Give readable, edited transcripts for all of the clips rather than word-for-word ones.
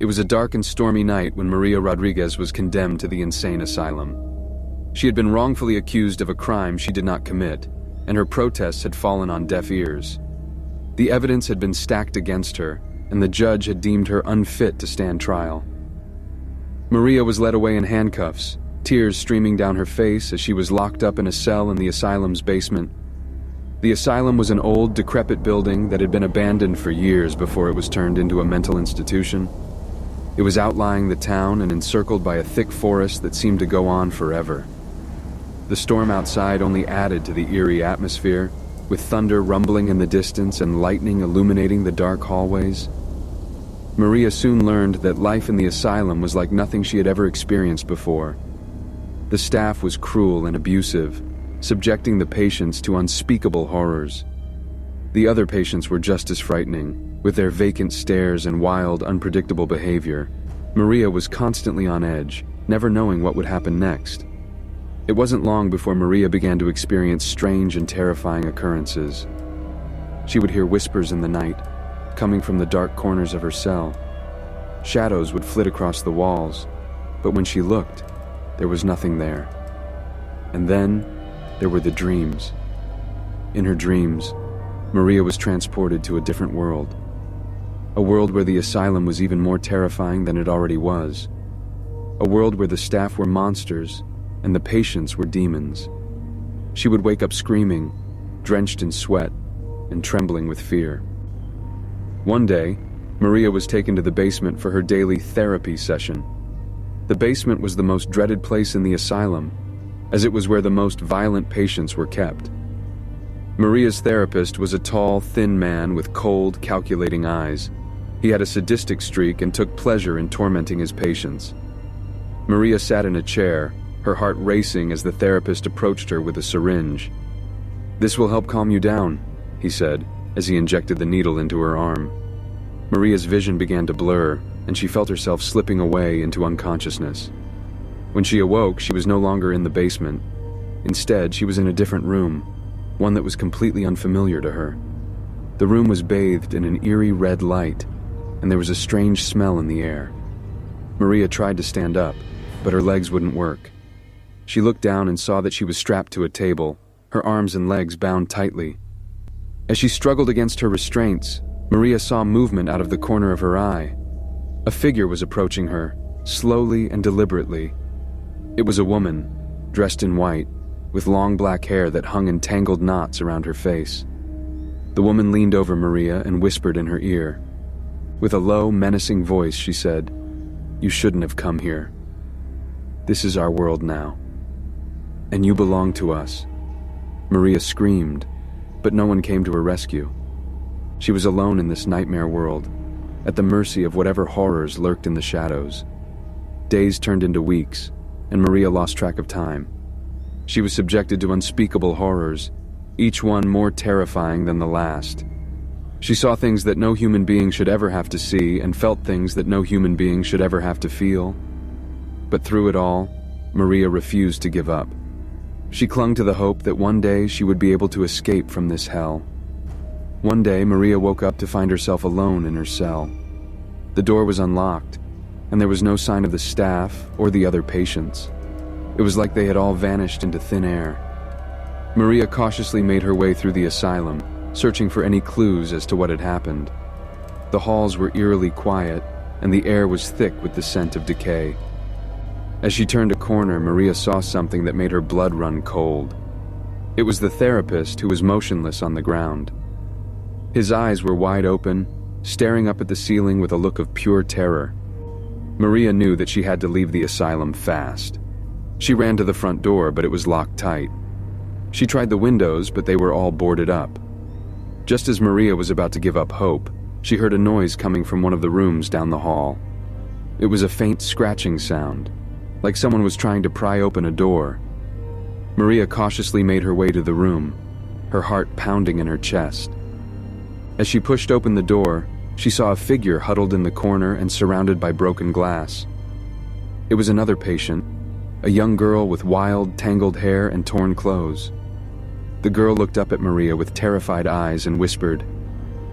It was a dark and stormy night when Maria Rodriguez was condemned to the insane asylum. She had been wrongfully accused of a crime she did not commit, and her protests had fallen on deaf ears. The evidence had been stacked against her, and the judge had deemed her unfit to stand trial. Maria was led away in handcuffs, tears streaming down her face as she was locked up in a cell in the asylum's basement. The asylum was an old, decrepit building that had been abandoned for years before it was turned into a mental institution. It was outlying the town and encircled by a thick forest that seemed to go on forever. The storm outside only added to the eerie atmosphere, with thunder rumbling in the distance and lightning illuminating the dark hallways. Maria soon learned that life in the asylum was like nothing she had ever experienced before. The staff was cruel and abusive, subjecting the patients to unspeakable horrors. The other patients were just as frightening, with their vacant stares and wild, unpredictable behavior. Maria was constantly on edge, never knowing what would happen next. It wasn't long before Maria began to experience strange and terrifying occurrences. She would hear whispers in the night, coming from the dark corners of her cell. Shadows would flit across the walls, but when she looked, there was nothing there. And then, there were the dreams. In her dreams, Maria was transported to a different world. A world where the asylum was even more terrifying than it already was. A world where the staff were monsters and the patients were demons. She would wake up screaming, drenched in sweat and trembling with fear. One day, Maria was taken to the basement for her daily therapy session. The basement was the most dreaded place in the asylum, as it was where the most violent patients were kept. Maria's therapist was a tall, thin man with cold, calculating eyes. He had a sadistic streak and took pleasure in tormenting his patients. Maria sat in a chair, her heart racing as the therapist approached her with a syringe. "This will help calm you down," he said, as he injected the needle into her arm. Maria's vision began to blur, and she felt herself slipping away into unconsciousness. When she awoke, she was no longer in the basement. Instead, she was in a different room, one that was completely unfamiliar to her. The room was bathed in an eerie red light, and there was a strange smell in the air. Maria tried to stand up, but her legs wouldn't work. She looked down and saw that she was strapped to a table, her arms and legs bound tightly. As she struggled against her restraints, Maria saw movement out of the corner of her eye. A figure was approaching her, slowly and deliberately. It was a woman, dressed in white, with long black hair that hung in tangled knots around her face. The woman leaned over Maria and whispered in her ear. With a low, menacing voice, she said, "You shouldn't have come here. This is our world now. And you belong to us." Maria screamed, but no one came to her rescue. She was alone in this nightmare world, at the mercy of whatever horrors lurked in the shadows. Days turned into weeks, and Maria lost track of time. She was subjected to unspeakable horrors, each one more terrifying than the last. She saw things that no human being should ever have to see and felt things that no human being should ever have to feel. But through it all, Maria refused to give up. She clung to the hope that one day she would be able to escape from this hell. One day, Maria woke up to find herself alone in her cell. The door was unlocked, and there was no sign of the staff or the other patients. It was like they had all vanished into thin air. Maria cautiously made her way through the asylum, searching for any clues as to what had happened. The halls were eerily quiet, and the air was thick with the scent of decay. As she turned a corner, Maria saw something that made her blood run cold. It was the therapist, who was motionless on the ground. His eyes were wide open, staring up at the ceiling with a look of pure terror. Maria knew that she had to leave the asylum fast. She ran to the front door, but it was locked tight. She tried the windows, but they were all boarded up. Just as Maria was about to give up hope, she heard a noise coming from one of the rooms down the hall. It was a faint scratching sound, like someone was trying to pry open a door. Maria cautiously made her way to the room, her heart pounding in her chest. As she pushed open the door, she saw a figure huddled in the corner and surrounded by broken glass. It was another patient, a young girl with wild, tangled hair and torn clothes. The girl looked up at Maria with terrified eyes and whispered,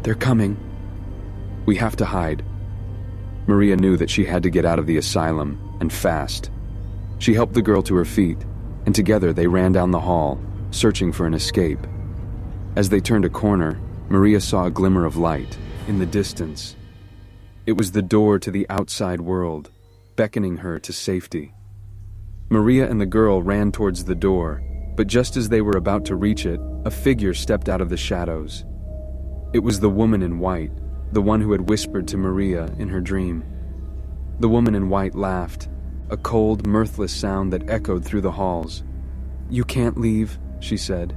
"They're coming. We have to hide." Maria knew that she had to get out of the asylum, and fast. She helped the girl to her feet, and together they ran down the hall, searching for an escape. As they turned a corner, Maria saw a glimmer of light in the distance. It was the door to the outside world, beckoning her to safety. Maria and the girl ran towards the door, but just as they were about to reach it, a figure stepped out of the shadows. It was the woman in white, the one who had whispered to Maria in her dream. The woman in white laughed, a cold, mirthless sound that echoed through the halls. "You can't leave," she said.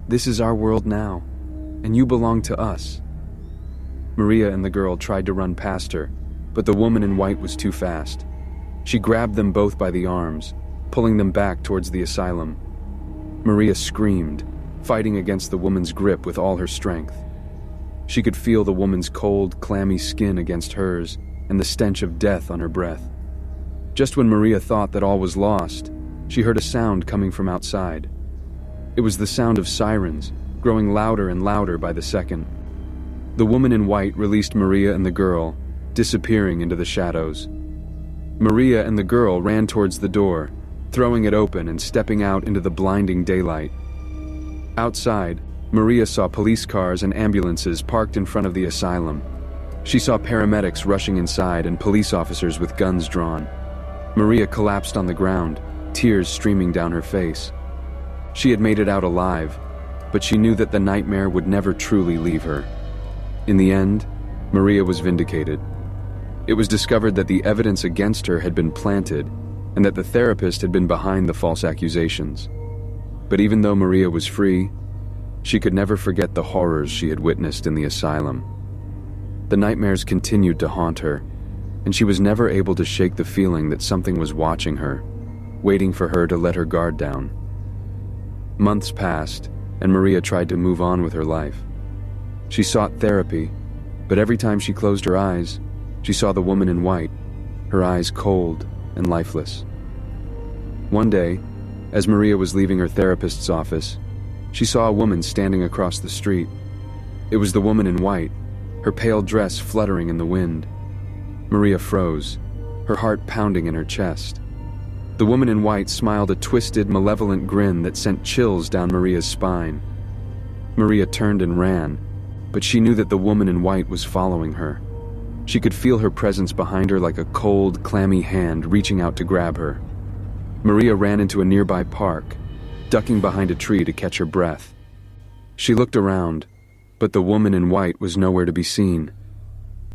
"This is our world now, and you belong to us." Maria and the girl tried to run past her, but the woman in white was too fast. She grabbed them both by the arms, pulling them back towards the asylum. Maria screamed, fighting against the woman's grip with all her strength. She could feel the woman's cold, clammy skin against hers and the stench of death on her breath. Just when Maria thought that all was lost, she heard a sound coming from outside. It was the sound of sirens, growing louder and louder by the second. The woman in white released Maria and the girl, disappearing into the shadows. Maria and the girl ran towards the door, throwing it open and stepping out into the blinding daylight. Outside, Maria saw police cars and ambulances parked in front of the asylum. She saw paramedics rushing inside and police officers with guns drawn. Maria collapsed on the ground, tears streaming down her face. She had made it out alive, but she knew that the nightmare would never truly leave her. In the end, Maria was vindicated. It was discovered that the evidence against her had been planted and that the therapist had been behind the false accusations. But even though Maria was free, she could never forget the horrors she had witnessed in the asylum. The nightmares continued to haunt her, and she was never able to shake the feeling that something was watching her, waiting for her to let her guard down. Months passed, and Maria tried to move on with her life. She sought therapy, but every time she closed her eyes, she saw the woman in white, her eyes cold and lifeless. One day, as Maria was leaving her therapist's office, she saw a woman standing across the street. It was the woman in white, her pale dress fluttering in the wind. Maria froze, her heart pounding in her chest. The woman in white smiled a twisted, malevolent grin that sent chills down Maria's spine. Maria turned and ran, but she knew that the woman in white was following her. She could feel her presence behind her like a cold, clammy hand reaching out to grab her. Maria ran into a nearby park, ducking behind a tree to catch her breath. She looked around, but the woman in white was nowhere to be seen.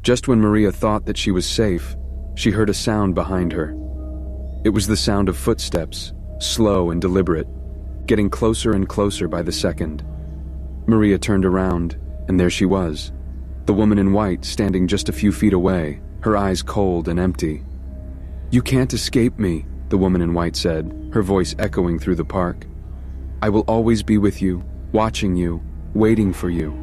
Just when Maria thought that she was safe, she heard a sound behind her. It was the sound of footsteps, slow and deliberate, getting closer and closer by the second. Maria turned around, and there she was, the woman in white standing just a few feet away, her eyes cold and empty. "You can't escape me," the woman in white said, her voice echoing through the park. "I will always be with you, watching you, waiting for you."